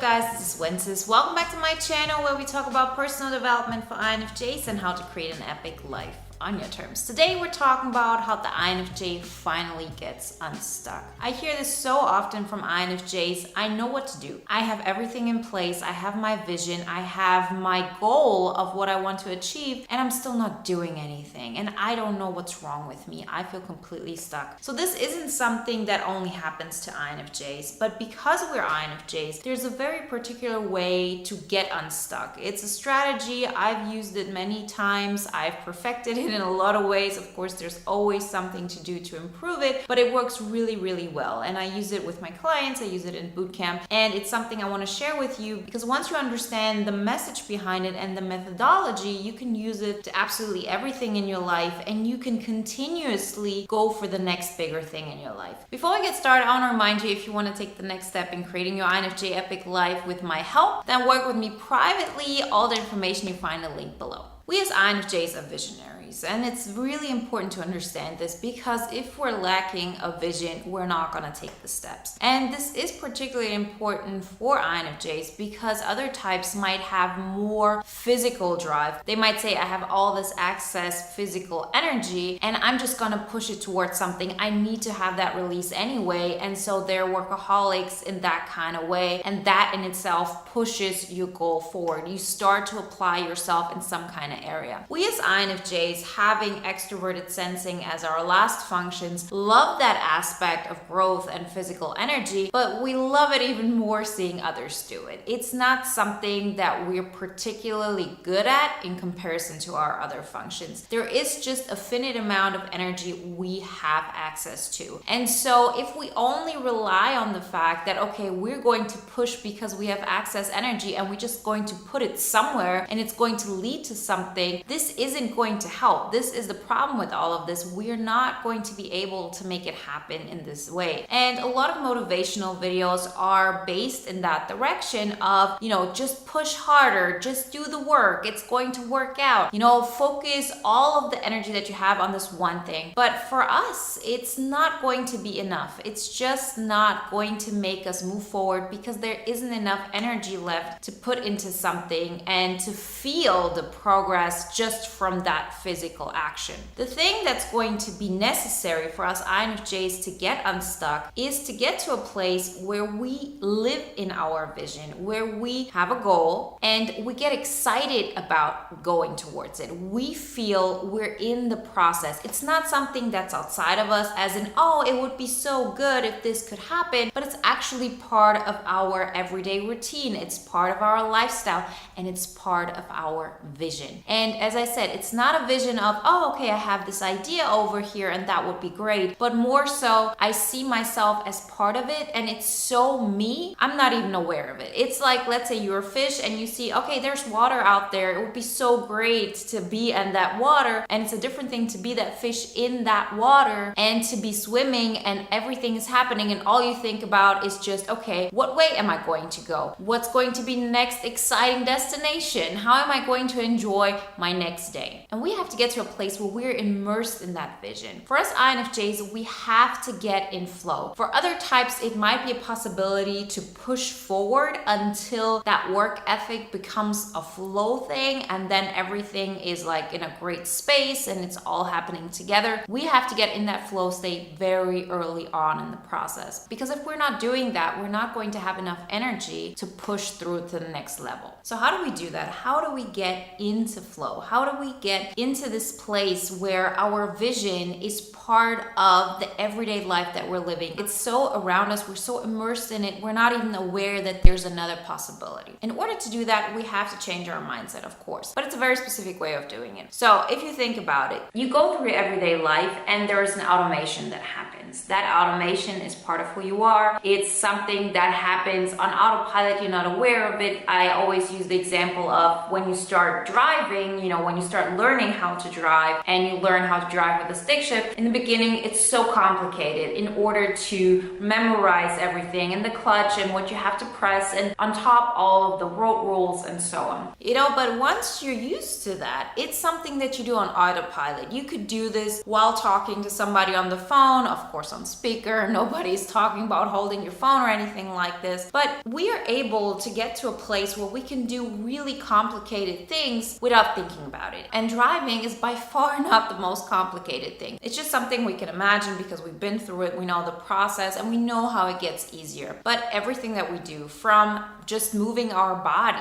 guys? This is Wenzes. Welcome back to my channel where we talk about personal development for INFJs and how to create an epic life on your terms. Today we're talking about how the INFJ finally gets unstuck. I hear this so often from INFJs. I know what to do. I have everything in place. I have my vision. I have my goal of what I want to achieve, and I'm still not doing anything. And I don't know what's wrong with me. I feel completely stuck. So this isn't something that only happens to INFJs, but because we're INFJs, there's a very particular way to get unstuck. It's a strategy. I've used it many times. I've perfected it in a lot of ways. Of course, there's always something to do to improve it, but it works really, really well. And I use it with my clients. I use it in boot camp, and it's something I want to share with you because once you understand the message behind it and the methodology, you can use it to absolutely everything in your life, and you can continuously go for the next bigger thing in your life. Before we get started, I want to remind you, if you want to take the next step in creating your INFJ epic life with my help, then work with me privately. All the information you find in the link below. We as INFJs are visionaries, and it's really important to understand this because if we're lacking a vision, we're not going to take the steps. And this is particularly important for INFJs because other types might have more physical drive. They might say, I have all this excess physical energy and I'm just going to push it towards something. I need to have that release anyway. And so they're workaholics in that kind of way. And that in itself pushes your goal forward. You start to apply yourself in some kind of area. We as INFJs, having extroverted sensing as our last functions, love that aspect of growth and physical energy, but we love it even more seeing others do it. It's not something that we're particularly good at in comparison to our other functions. There is just a finite amount of energy we have access to. And so if we only rely on the fact that, okay, we're going to push because we have access energy and we're just going to put it somewhere and it's going to lead to something, this isn't going to help. This is the problem with all of this. We're not going to be able to make it happen in this way. And a lot of motivational videos are based in that direction of, just push harder, just do the work. It's going to work out. Focus all of the energy that you have on this one thing. But for us, it's not going to be enough. It's just not going to make us move forward because there isn't enough energy left to put into something and to feel the progress just from that physical action. The thing that's going to be necessary for us INFJs to get unstuck is to get to a place where we live in our vision, where we have a goal and we get excited about going towards it. We feel we're in the process. It's not something that's outside of us as in, oh, it would be so good if this could happen, but it's actually part of our everyday routine. It's part of our lifestyle and it's part of our vision. And as I said, it's not a vision of, oh, okay, I have this idea over here and that would be great, but more so I see myself as part of it and it's so me, I'm not even aware of it. It's like, let's say you're a fish and you see, okay, there's water out there. It would be so great to be in that water. And it's a different thing to be that fish in that water and to be swimming and everything is happening and all you think about is just, okay, what way am I going to go? What's going to be next exciting destination? How am I going to enjoy my next day? And we have to get to a place where we're immersed in that vision. For us INFJs, we have to get in flow. For other types, it might be a possibility to push forward until that work ethic becomes a flow thing and then everything is like in a great space and it's all happening together. We have to get in that flow state very early on in the process because if we're not doing that, we're not going to have enough energy to push through to the next level. So how do we do that? How do we get into flow? How do we get into this place where our vision is part of the everyday life that we're living? It's so around us. We're so immersed in it. We're not even aware that there's another possibility. In order to do that, we have to change our mindset, of course, but it's a very specific way of doing it. So if you think about it, you go through your everyday life and there's an automation that happens. That automation is part of who you are. It's something that happens on autopilot. You're not aware of it. I always use the example of when you start driving, driving, when you start learning how to drive and you learn how to drive with a stick shift, in the beginning, it's so complicated in order to memorize everything and the clutch and what you have to press, and on top, all of the road rules and so on. But once you're used to that, it's something that you do on autopilot. You could do this while talking to somebody on the phone, of course on speaker. Nobody's talking about holding your phone or anything like this, but we are able to get to a place where we can do really complicated things without thinking about it. And driving is by far not the most complicated thing. It's just something we can imagine because we've been through it, we know the process, and we know how it gets easier. But everything that we do, from just moving our body,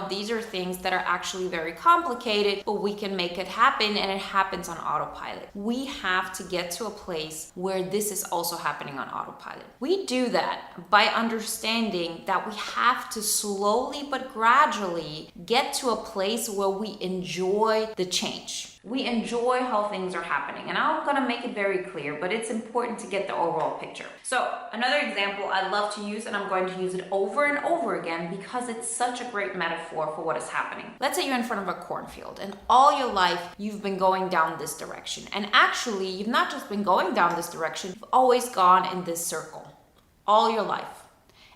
these are things that are actually very complicated, but we can make it happen, and it happens on autopilot. We have to get to a place where this is also happening on autopilot. We do that by understanding that we have to slowly but gradually get to a place where we enjoy the change. We enjoy how things are happening. And I'm gonna make it very clear, but it's important to get the overall picture. So another example I love to use, and I'm going to use it over and over again because it's such a great metaphor for what is happening. Let's say you're in front of a cornfield and all your life you've been going down this direction. And actually, you've not just been going down this direction, you've always gone in this circle all your life.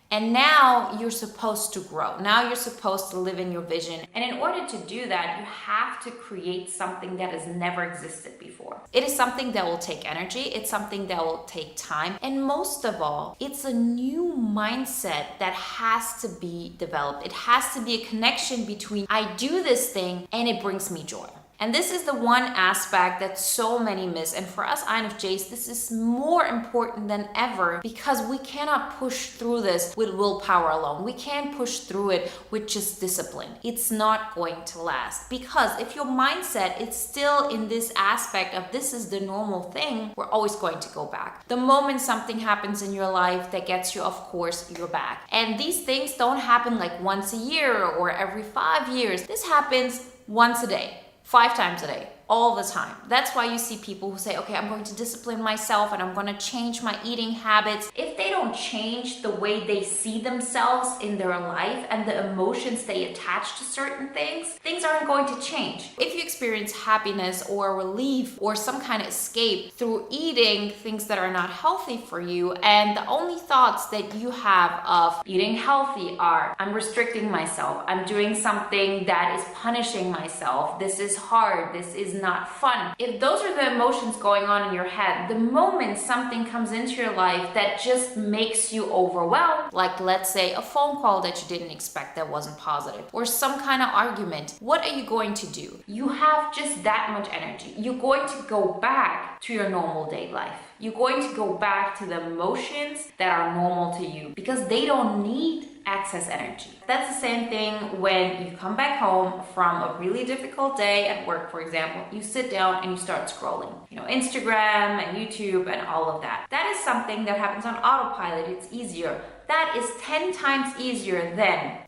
And now you're supposed to grow. Now you're supposed to live in your vision. And in order to do that, you have to create something that has never existed before. It is something that will take energy. It's something that will take time. And most of all, it's a new mindset that has to be developed. It has to be a connection between I do this thing and it brings me joy. And this is the one aspect that so many miss. And for us INFJs, this is more important than ever because we cannot push through this with willpower alone. We can't push through it with just discipline. It's not going to last. Because if your mindset is still in this aspect of this is the normal thing, we're always going to go back. The moment something happens in your life that gets you off course, you're back. And these things don't happen like once a year or every 5 years. This happens once a day. 5 times a day, all the time. That's why you see people who say, okay, I'm going to discipline myself and I'm going to change my eating habits. If they don't change the way they see themselves in their life and the emotions they attach to certain things, things aren't going to change. If you experience happiness or relief or some kind of escape through eating things that are not healthy for you, and the only thoughts that you have of eating healthy are, I'm restricting myself, I'm doing something that is punishing myself, this is hard, this is not fun. If those are the emotions going on in your head, the moment something comes into your life that just makes you overwhelmed, like let's say a phone call that you didn't expect that wasn't positive, or some kind of argument, what are you going to do? You have just that much energy. You're going to go back to your normal day life. You're going to go back to the emotions that are normal to you because they don't need excess energy. That's the same thing when you come back home from a really difficult day at work, for example. You sit down and you start scrolling, Instagram and YouTube and all of that. That is something that happens on autopilot. It's easier. That is 10 times easier than,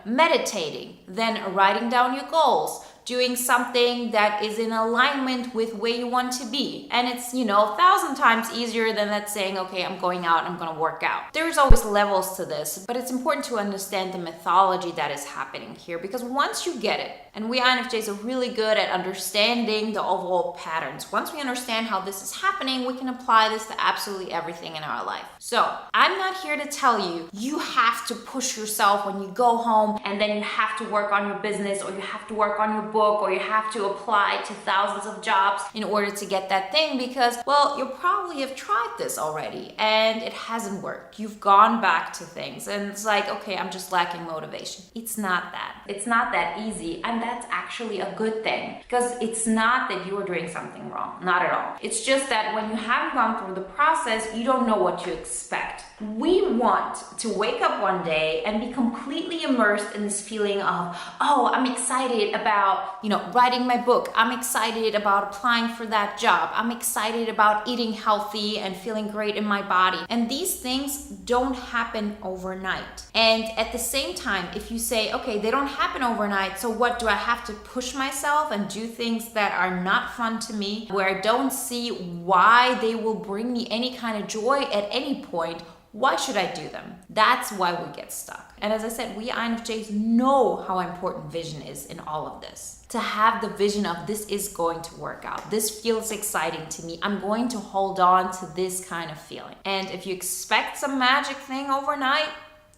meditating, than writing down your goals, doing something that is in alignment with where you want to be. And it's, 1,000 times easier than that saying, okay, I'm going out, I'm going to work out. There's always levels to this, but it's important to understand the mythology that is happening here, because once you get it, and we INFJs are really good at understanding the overall patterns. Once we understand how this is happening, we can apply this to absolutely everything in our life. So I'm not here to tell you have to push yourself when you go home and then you have to work on your business, or you have to work on your book, or you have to apply to thousands of jobs in order to get that thing, because, well, you probably have tried this already and it hasn't worked. You've gone back to things and it's like, okay, I'm just lacking motivation. It's not that. It's not that easy, and that's actually a good thing, because it's not that you are doing something wrong. Not at all. It's just that when you haven't gone through the process, you don't know what to expect. We want to wake up one day and be completely immersed in this feeling of, oh, I'm excited about, writing my book. I'm excited about applying for that job. I'm excited about eating healthy and feeling great in my body. And these things don't happen overnight. And at the same time, if you say, okay, they don't happen overnight, so what, do I have to push myself and do things that are not fun to me, where I don't see why they will bring me any kind of joy at any point? Why should I do them? That's why we get stuck. And as I said, we INFJs know how important vision is in all of this. To have the vision of this is going to work out. This feels exciting to me. I'm going to hold on to this kind of feeling. And if you expect some magic thing overnight,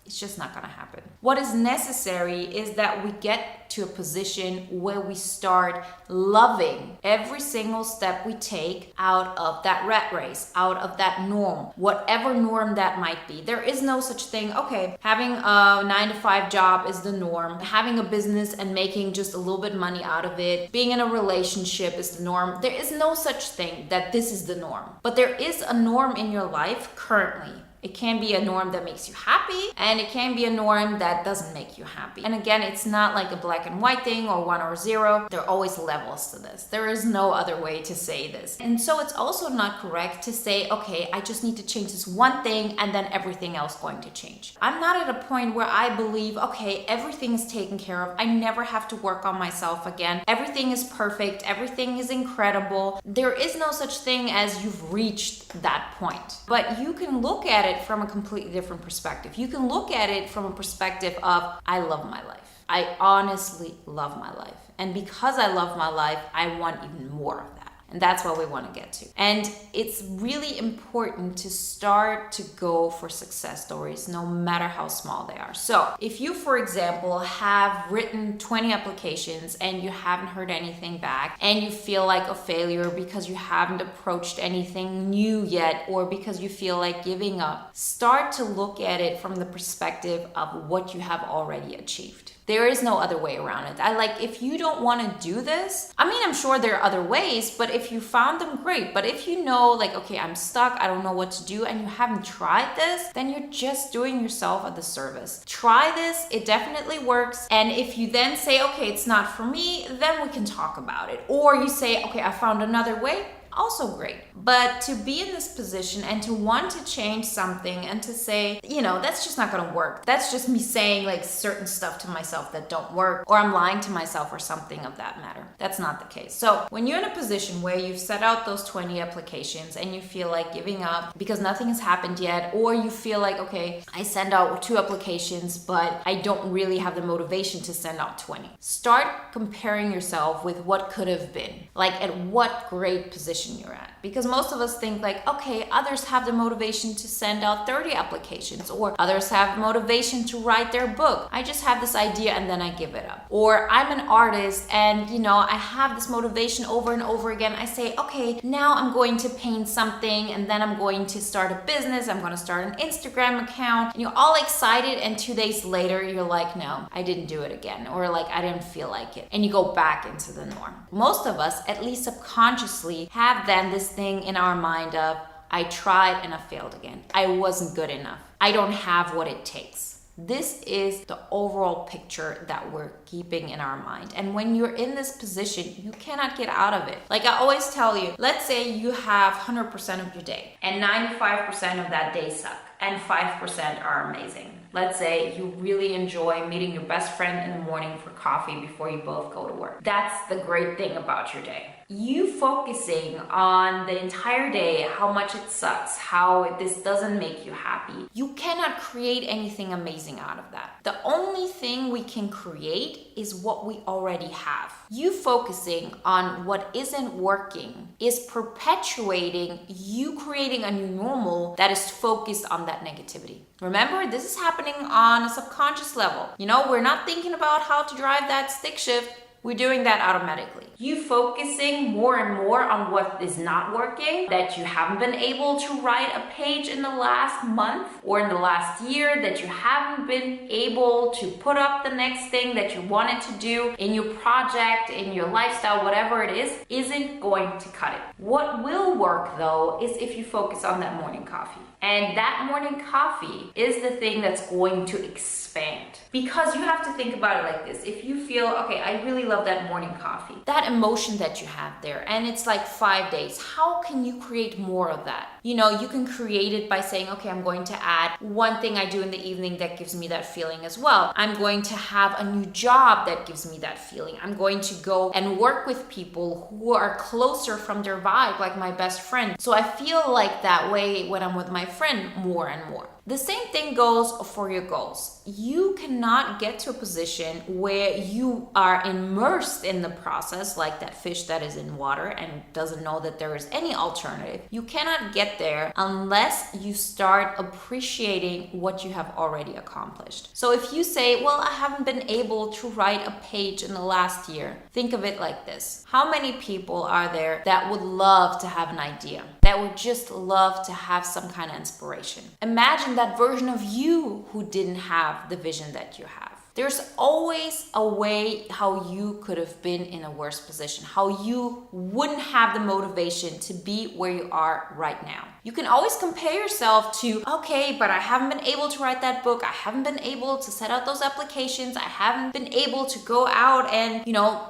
it's just not going to happen. What is necessary is that we get to a position where we start loving every single step we take out of that rat race, out of that norm, whatever norm that might be. There is no such thing, okay, having a 9-to-5 job is the norm, having a business and making just a little bit money out of it, being in a relationship is the norm. There is no such thing that this is the norm. But there is a norm in your life currently. It can be a norm that makes you happy, and it can be a norm that doesn't make you happy. And again, it's not like a black and white thing or 1 or 0. There are always levels to this. There is no other way to say this. And so it's also not correct to say, okay, I just need to change this one thing and then everything else going to change. I'm not at a point where I believe, okay, everything is taken care of. I never have to work on myself again. Everything is perfect. Everything is incredible. There is no such thing as you've reached that point. But you can look at it from a completely different perspective. You can look at it from a perspective of, I love my life. I honestly love my life. And because I love my life, I want even more of that. And that's what we want to get to. And it's really important to start to go for success stories, no matter how small they are. So if you, for example, have written 20 applications and you haven't heard anything back, and you feel like a failure because you haven't approached anything new yet, or because you feel like giving up, start to look at it from the perspective of what you have already achieved. There is no other way around it. If you don't want to do this, I'm sure there are other ways, but if you found them, great. But if you know, okay, I'm stuck, I don't know what to do, and you haven't tried this, then you're just doing yourself a disservice. Try this, it definitely works. And if you then say, okay, it's not for me, then we can talk about it. Or you say, okay, I found another way. Also great. But to be in this position and to want to change something and to say, that's just not going to work. That's just me saying certain stuff to myself that don't work, or I'm lying to myself or something of that matter. That's not the case. So when you're in a position where you've set out those 20 applications and you feel like giving up because nothing has happened yet, or you feel like, okay, I send out 2 applications, but I don't really have the motivation to send out 20. Start comparing yourself with what could have been. At what great position you're at. Because most of us think okay, others have the motivation to send out 30 applications, or others have motivation to write their book. I just have this idea and then I give it up. Or I'm an artist and I have this motivation over and over again. I say, okay, now I'm going to paint something, and then I'm going to start a business. I'm going to start an Instagram account, and you're all excited, and 2 days later you're like, no, I didn't do it again, or I didn't feel like it, and you go back into the norm. Most of us, at least subconsciously, have then this thing in our mind of, I tried and I failed again. I wasn't good enough. I don't have what it takes. This is the overall picture that we're keeping in our mind. And when you're in this position, you cannot get out of it. I always tell you, let's say you have 100% of your day and 95% of that day suck and 5% are amazing. Let's say you really enjoy meeting your best friend in the morning for coffee before you both go to work. That's the great thing about your day. You focusing on the entire day, how much it sucks, how this doesn't make you happy. You cannot create anything amazing out of that. The only thing we can create is what we already have. You focusing on what isn't working is perpetuating you creating a new normal that is focused on that negativity. Remember, this is happening on a subconscious level. We're not thinking about how to drive that stick shift. We're doing that automatically. You focusing more and more on what is not working, that you haven't been able to write a page in the last month or in the last year, that you haven't been able to put up the next thing that you wanted to do in your project, in your lifestyle, whatever it is, isn't going to cut it. What will work though is if you focus on that morning coffee. And that morning coffee is the thing that's going to expand. Because you have to think about it like this. If you feel, okay, I really love that morning coffee, that emotion that you have there, and it's 5 days, how can you create more of that? You can create it by saying, okay, I'm going to add one thing I do in the evening that gives me that feeling as well. I'm going to have a new job that gives me that feeling. I'm going to go and work with people who are closer from their vibe, like my best friend. So I feel like that way when I'm with my friend more and more. The same thing goes for your goals. You cannot get to a position where you are immersed in the process, like that fish that is in water and doesn't know that there is any alternative. You cannot get there unless you start appreciating what you have already accomplished. So if you say, well, I haven't been able to write a page in the last year, think of it like this. How many people are there that would love to have an idea, that would just love to have some kind of inspiration? Imagine that version of you who didn't have the vision that you have. There's always a way how you could have been in a worse position, how you wouldn't have the motivation to be where you are right now. You can always compare yourself to, okay, but I haven't been able to write that book. I haven't been able to set out those applications. I haven't been able to go out and,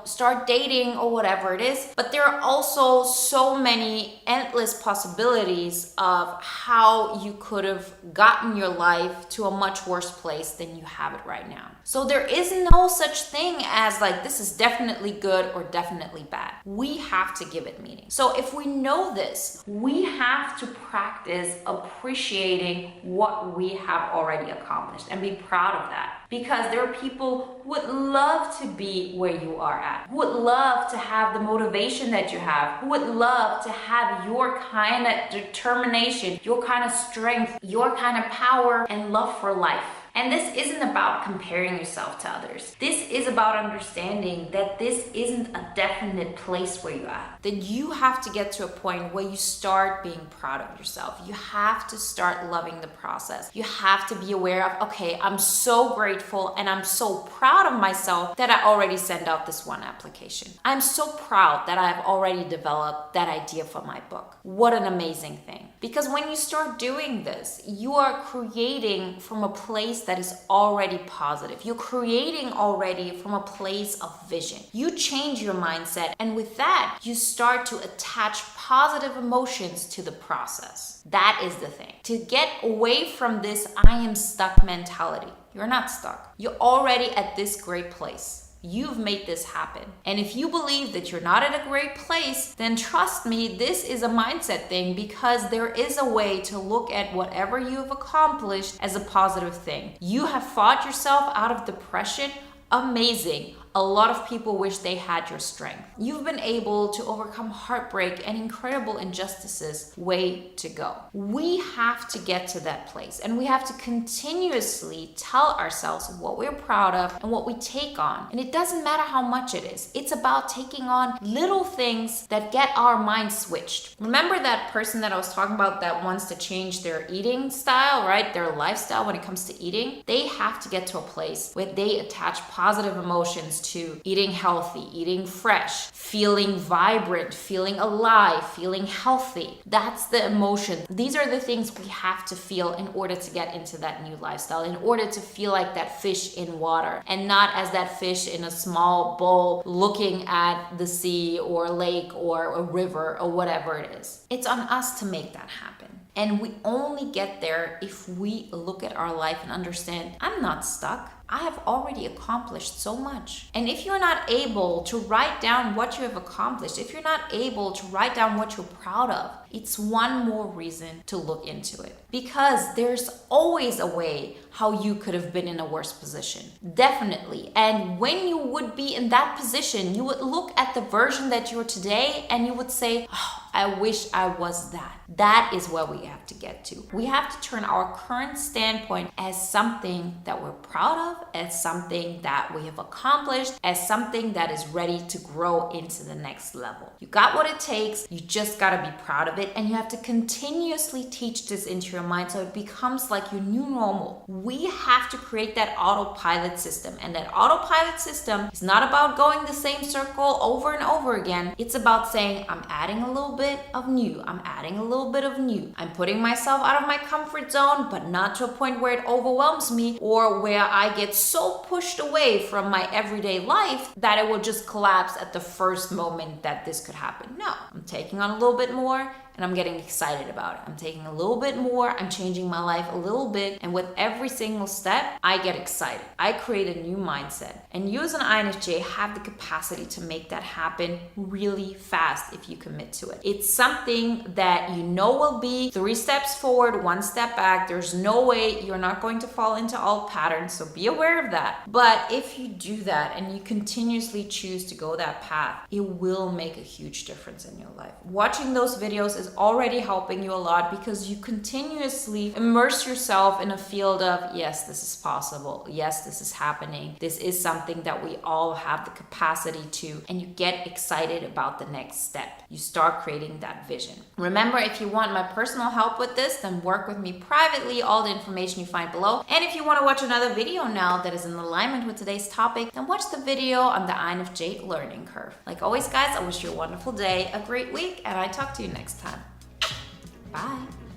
start dating or whatever it is. But there are also so many endless possibilities of how you could have gotten your life to a much worse place than you have it right now. So there is no such thing as this is definitely good or definitely bad. We have to give it meaning. So if we know this, we have to practice appreciating what we have already accomplished and be proud of that. Because there are people who would love to be where you are at, who would love to have the motivation that you have, who would love to have your kind of determination, your kind of strength, your kind of power and love for life. And this isn't about comparing yourself to others. This is about understanding that this isn't a definite place where you are. Then you have to get to a point where you start being proud of yourself. You have to start loving the process. You have to be aware of, okay, I'm so grateful and I'm so proud of myself that I already sent out this one application. I'm so proud that I've already developed that idea for my book. What an amazing thing. Because when you start doing this, you are creating from a place that is already positive. You're creating already from a place of vision. You change your mindset, and with that, you start to attach positive emotions to the process. That is the thing. To get away from this I am stuck mentality. You're not stuck. You're already at this great place. You've made this happen. And if you believe that you're not at a great place, then trust me, this is a mindset thing, because there is a way to look at whatever you've accomplished as a positive thing. You have fought yourself out of depression. Amazing. A lot of people wish they had your strength. You've been able to overcome heartbreak and incredible injustices. Way to go. We have to get to that place, and we have to continuously tell ourselves what we're proud of and what we take on. And it doesn't matter how much it is. It's about taking on little things that get our mind switched. Remember that person that I was talking about that wants to change their eating style, right? Their lifestyle when it comes to eating. They have to get to a place where they attach positive emotions to eating healthy, eating fresh, feeling vibrant, feeling alive, feeling healthy. That's the emotion. These are the things we have to feel in order to get into that new lifestyle, in order to feel like that fish in water and not as that fish in a small bowl looking at the sea or lake or a river or whatever it is. It's on us to make that happen. And we only get there if we look at our life and understand, I'm not stuck. I have already accomplished so much. And if you're not able to write down what you have accomplished, if you're not able to write down what you're proud of, it's one more reason to look into it. Because there's always a way how you could have been in a worse position. Definitely. And when you would be in that position, you would look at the version that you're today and you would say, oh, I wish I was that. That is where we have to get to. We have to turn our current standpoint as something that we're proud of, as something that we have accomplished, as something that is ready to grow into the next level. You got what it takes. You just got to be proud of it. And you have to continuously teach this into your mind so it becomes like your new normal. We have to create that autopilot system. And that autopilot system is not about going the same circle over and over again. It's about saying, I'm adding a little bit of new. I'm adding a little bit of new. I'm putting myself out of my comfort zone, but not to a point where it overwhelms me or where I get so pushed away from my everyday life that it will just collapse at the first moment that this could happen. No, I'm taking on a little bit more and I'm getting excited about it. I'm taking a little bit more, I'm changing my life a little bit, and with every single step, I get excited. I create a new mindset. And you as an INFJ have the capacity to make that happen really fast if you commit to it. It's something that you know will be 3 steps forward, 1 step back. There's no way you're not going to fall into old patterns, so be aware of that. But if you do that and you continuously choose to go that path, it will make a huge difference in your life. Watching those videos is already helping you a lot because you continuously immerse yourself in a field of, yes, this is possible. Yes, this is happening. This is something that we all have the capacity to, and you get excited about the next step. You start creating that vision. Remember, if you want my personal help with this, then work with me privately. All the information you find below. And if you want to watch another video now that is in alignment with today's topic, then watch the video on the INFJ learning curve. Like always, guys, I wish you a wonderful day, a great week, and I talk to you next time. Bye.